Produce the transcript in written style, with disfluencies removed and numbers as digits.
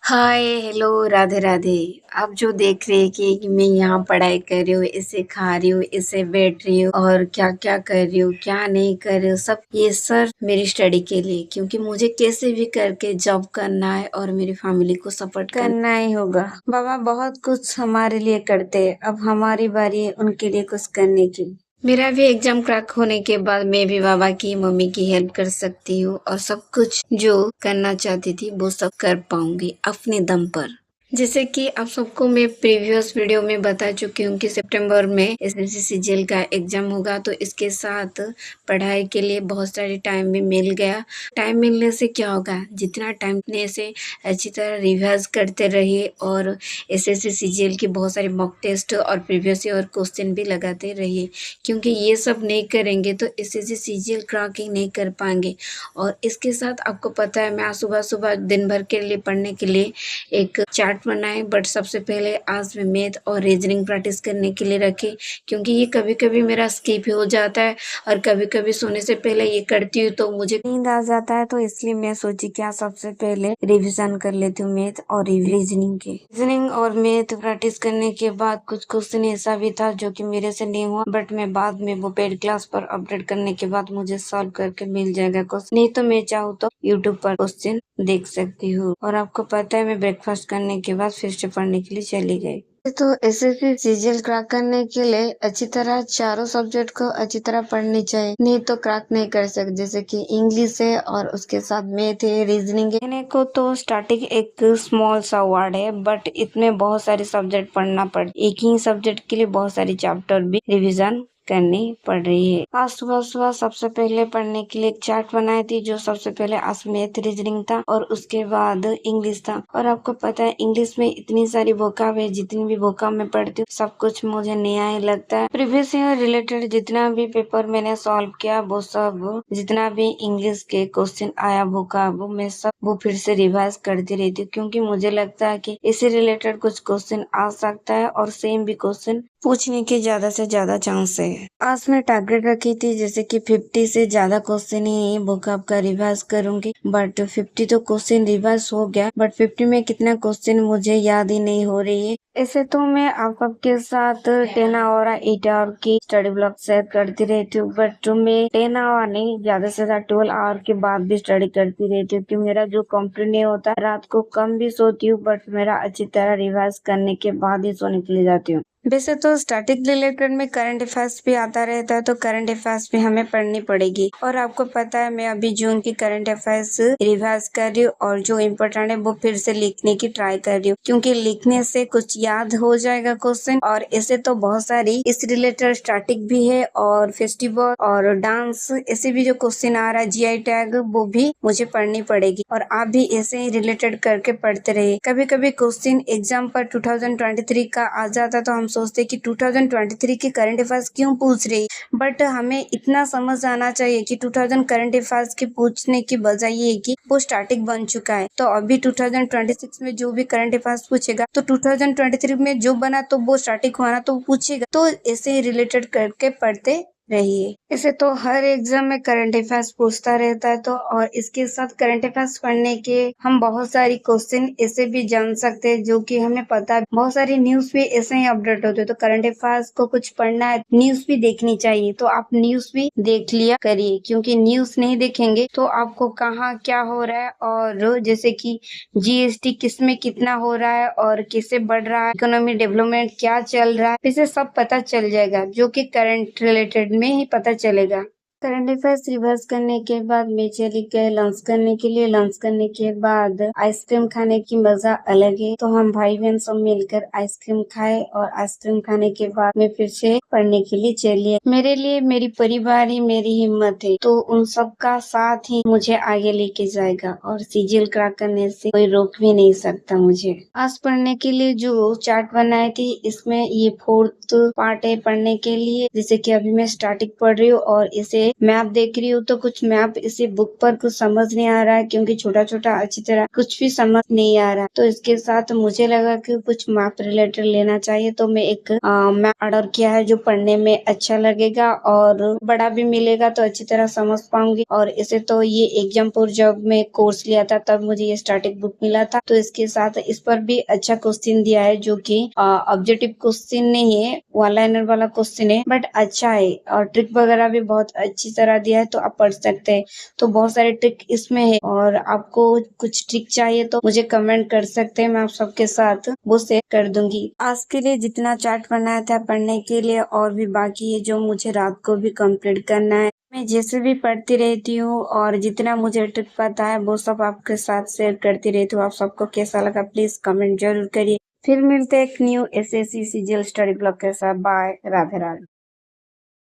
Hi hello Radhe Radhe. आप जो देख रहे हैं कि मैं यहाँ पढ़ाई कर रही हूँ, इसे खा रही हूँ, इसे बैठ रही हूँ और क्या क्या कर रही हूँ, क्या नहीं कर रही हूँ, सब ये सर मेरी स्टडी के लिए, क्योंकि मुझे कैसे भी करके जॉब करना है और मेरी फैमिली को सपोर्ट करना ही होगा। बाबा बहुत कुछ हमारे लिए करते हैं, अब हमारी बारी है उनके लिए कुछ करने की। मेरा भी एग्जाम क्रैक होने के बाद मैं भी बाबा की मम्मी की हेल्प कर सकती हूँ और सब कुछ जो करना चाहती थी वो सब कर पाऊंगी अपने दम पर। जैसे कि आप सबको मैं प्रीवियस वीडियो में बता चुकी हूँ कि सितंबर में एसएससी सीजीएल का एग्जाम होगा, तो इसके साथ पढ़ाई के लिए बहुत सारे टाइम भी मिल गया। टाइम मिलने से क्या होगा, जितना टाइम मिलने से अच्छी तरह रिवाइज करते रहिए और एसएससी सीजीएल की बहुत सारे मॉक टेस्ट और प्रीवियस ईयर क्वेश्चन भी लगाते रहिए, क्योंकि ये सब नहीं करेंगे तो एसएससी सीजीएल क्रैकिंग नहीं कर पाएंगे। और इसके साथ आपको पता है मैं आज सुबह सुबह दिन भर के लिए पढ़ने के लिए एक चार्ट बनाए, बट सबसे पहले आज मैं मैथ और रीजनिंग प्रैक्टिस करने के लिए रखी, क्योंकि ये कभी कभी मेरा स्किप हो जाता है और कभी कभी सोने से पहले ये करती हूँ तो मुझे नींद आ जाता है, तो इसलिए मैं सोची क्या सबसे पहले रिविजन कर लेती हूँ मैथ और रीजनिंग के। रीजनिंग और मैथ प्रैक्टिस करने के बाद कुछ क्वेश्चन ऐसा भी था जो कि मेरे से नहीं हुआ, बट मैं बाद में वो पेड क्लास पर अपडेट करने के बाद मुझे सॉल्व करके मिल जाएगा क्वेश्चन, नहीं तो मैं चाहूँ तो यूट्यूब पर क्वेश्चन देख सकती हूँ। और आपको पता है मैं ब्रेकफास्ट करने के बाद फिर से पढ़ने के लिए चली गई। तो एसएससी सीजीएल क्रैक करने के लिए अच्छी तरह चारों सब्जेक्ट को अच्छी तरह पढ़नी चाहिए, नहीं तो क्रैक नहीं कर सकते। जैसे कि इंग्लिश है और उसके साथ मैथ है, रीजनिंग है। कहने को तो स्टार्टिंग एक स्मॉल सा वर्ड है, बट इसमें बहुत सारे सब्जेक्ट पढ़ना पड़, एक ही सब्जेक्ट के लिए बहुत सारी चैप्टर भी रिविजन करनी पड़ रही है। आज सुबह सुबह सबसे पहले पढ़ने के लिए एक चार्ट बनाई थी, जो सबसे पहले आज मैथ रीजनिंग था और उसके बाद इंग्लिश था। और आपको पता है इंग्लिश में इतनी सारी वोकाब है, जितनी भी वोकाब मैं पढ़ती हूँ सब कुछ मुझे नया ही लगता है। प्रीवियस ईयर रिलेटेड जितना भी पेपर मैंने सॉल्व किया वो सब, जितना भी इंग्लिश के क्वेश्चन आया वोकाब, मैं सब वो फिर से रिवाइज करती रहती हूँ, क्योंकि मुझे लगता है कि इससे रिलेटेड कुछ क्वेश्चन आ सकता है और सेम भी क्वेश्चन पूछने के ज्यादा से ज्यादा चांस है। आज मैं टारगेट रखी थी जैसे कि 50 से ज्यादा क्वेश्चन ही वोकाब का रिवाइज करूंगी, बट 50 तो क्वेश्चन रिवाइज हो गया, बट 50 में कितना क्वेश्चन मुझे याद ही नहीं हो रही है। ऐसे तो मैं आप सबके साथ 10 आवर 8 आवर की स्टडी ब्लॉग शेयर करती रहती हूँ, बट मैं 10 आवर नहीं ज्यादा से ज्यादा 12 आवर के बाद भी स्टडी करती रहती हूँ, क्योंकि मेरा जो कंप्लीट नहीं होता, रात को कम भी सोती हूँ बट मेरा अच्छी तरह रिवाइज करने के बाद ही सोने के लिए जाती हूँ। वैसे तो स्टैटिक रिलेटेड में करंट अफेयर्स भी आता रहता है, तो करंट अफेयर्स भी हमें पढ़नी पड़ेगी। और आपको पता है मैं अभी जून की करंट अफेयर्स रिवाइज कर रही हूँ और जो इम्पोर्टेंट है वो फिर से लिखने की ट्राई कर रही हूँ, क्योंकि लिखने से कुछ याद हो जाएगा क्वेश्चन। और ऐसे तो बहुत सारी इस रिलेटेड स्टैटिक भी है और फेस्टिवल और डांस, ऐसे भी जो क्वेश्चन आ रहा है जीआई टैग, वो भी मुझे पढ़नी पड़ेगी। और आप भी ऐसे ही रिलेटेड करके पढ़ते रहिए। कभी कभी क्वेश्चन एग्जाम पर 2023 का आ जाता तो हम सोचते कि 2023 के करंट अफेयर्स क्यों पूछ रही, बट हमें इतना समझ आना चाहिए कि 2000 करंट अफेयर्स के पूछने की बजाय ये कि वो स्टैटिक बन चुका है, तो अभी 2026 में जो भी करंट अफेयर्स पूछेगा तो 2023 में जो बना तो वो स्टैटिक होना तो पूछेगा, तो ऐसे रिलेटेड करके पढ़ते रहिए। इसे तो हर एग्जाम में करंट अफेयर्स पूछता रहता है, तो और इसके साथ करंट अफेयर्स पढ़ने के हम बहुत सारी क्वेश्चन ऐसे भी जान सकते हैं जो कि हमें पता है। बहुत सारी न्यूज भी ऐसे ही अपडेट होते हैं, तो करंट अफेयर्स को कुछ पढ़ना है, न्यूज भी देखनी चाहिए, तो आप न्यूज भी देख लिया करिए, क्योंकि न्यूज नहीं देखेंगे तो आपको कहाँ क्या हो रहा है, और जैसे कि जीएसटी किस में कितना हो रहा है और किससे बढ़ रहा है, इकोनॉमी डेवलपमेंट क्या चल रहा है, इसे सब पता चल जाएगा, जो कि करंट रिलेटेड में ही पता चलेगा। करंट अफेयर्स रिवर्स करने के बाद मैं चली गई लंच करने के लिए। लंच करने के बाद आइसक्रीम खाने की मजा अलग है, तो हम भाई बहन सब मिलकर आइसक्रीम खाए और आइसक्रीम खाने के बाद मैं फिर से पढ़ने के लिए चली। मेरे लिए मेरी परिवार ही मेरी हिम्मत है, तो उन सब का साथ ही मुझे आगे लेके जाएगा और सीजीएल क्रैक करने से कोई रोक भी नहीं सकता मुझे। आज पढ़ने के लिए जो चार्ट बनाई थी, इसमें ये 4th पार्ट है पढ़ने के लिए, जैसे कि अभी मैं स्टार्टिंग पढ़ रही हूँ और इसे जैसे मैप देख रही हूँ तो कुछ मैप इसी बुक पर कुछ समझ नहीं आ रहा है, क्योंकि छोटा-छोटा अच्छी तरह कुछ भी समझ नहीं आ रहा। तो इसके साथ मुझे लगा कि कुछ मैप रिलेटेड लेना चाहिए, तो मैं एक मैप ऑर्डर किया है जो पढ़ने में अच्छा लगेगा और बड़ा भी मिलेगा तो अच्छी तरह समझ पाऊंगी। और इसे तो ये एग्जामपुर जब मैं कोर्स लिया था तब मुझे ये स्टैटिक बुक मिला था। तो इसके साथ इस पर भी अच्छा क्वेश्चन दिया है, जो कि ऑब्जेक्टिव क्वेश्चन नहीं है, वन लाइनर वाला क्वेश्चन है, बट अच्छा है और ट्रिक वगैरह भी बहुत अच्छी तरह दिया है, तो आप पढ़ सकते हैं। तो बहुत सारे ट्रिक इसमें है और आपको कुछ ट्रिक चाहिए तो मुझे कमेंट कर सकते हैं, मैं आप सबके साथ वो शेयर कर दूंगी। आज के लिए जितना चार्ट बनाया था पढ़ने के लिए और भी बाकी है, जो मुझे रात को भी कंप्लीट करना है। मैं जैसे भी पढ़ती रहती हूँ और जितना मुझे ट्रिक पता है वो सब आपके साथ शेयर करती रहती हूँ। आप सबको कैसा लगा प्लीज कमेंट जरूर करिए। फिर मिलते हैं एक new SSC CGL study blog के साथ। बाय, राधे राधे।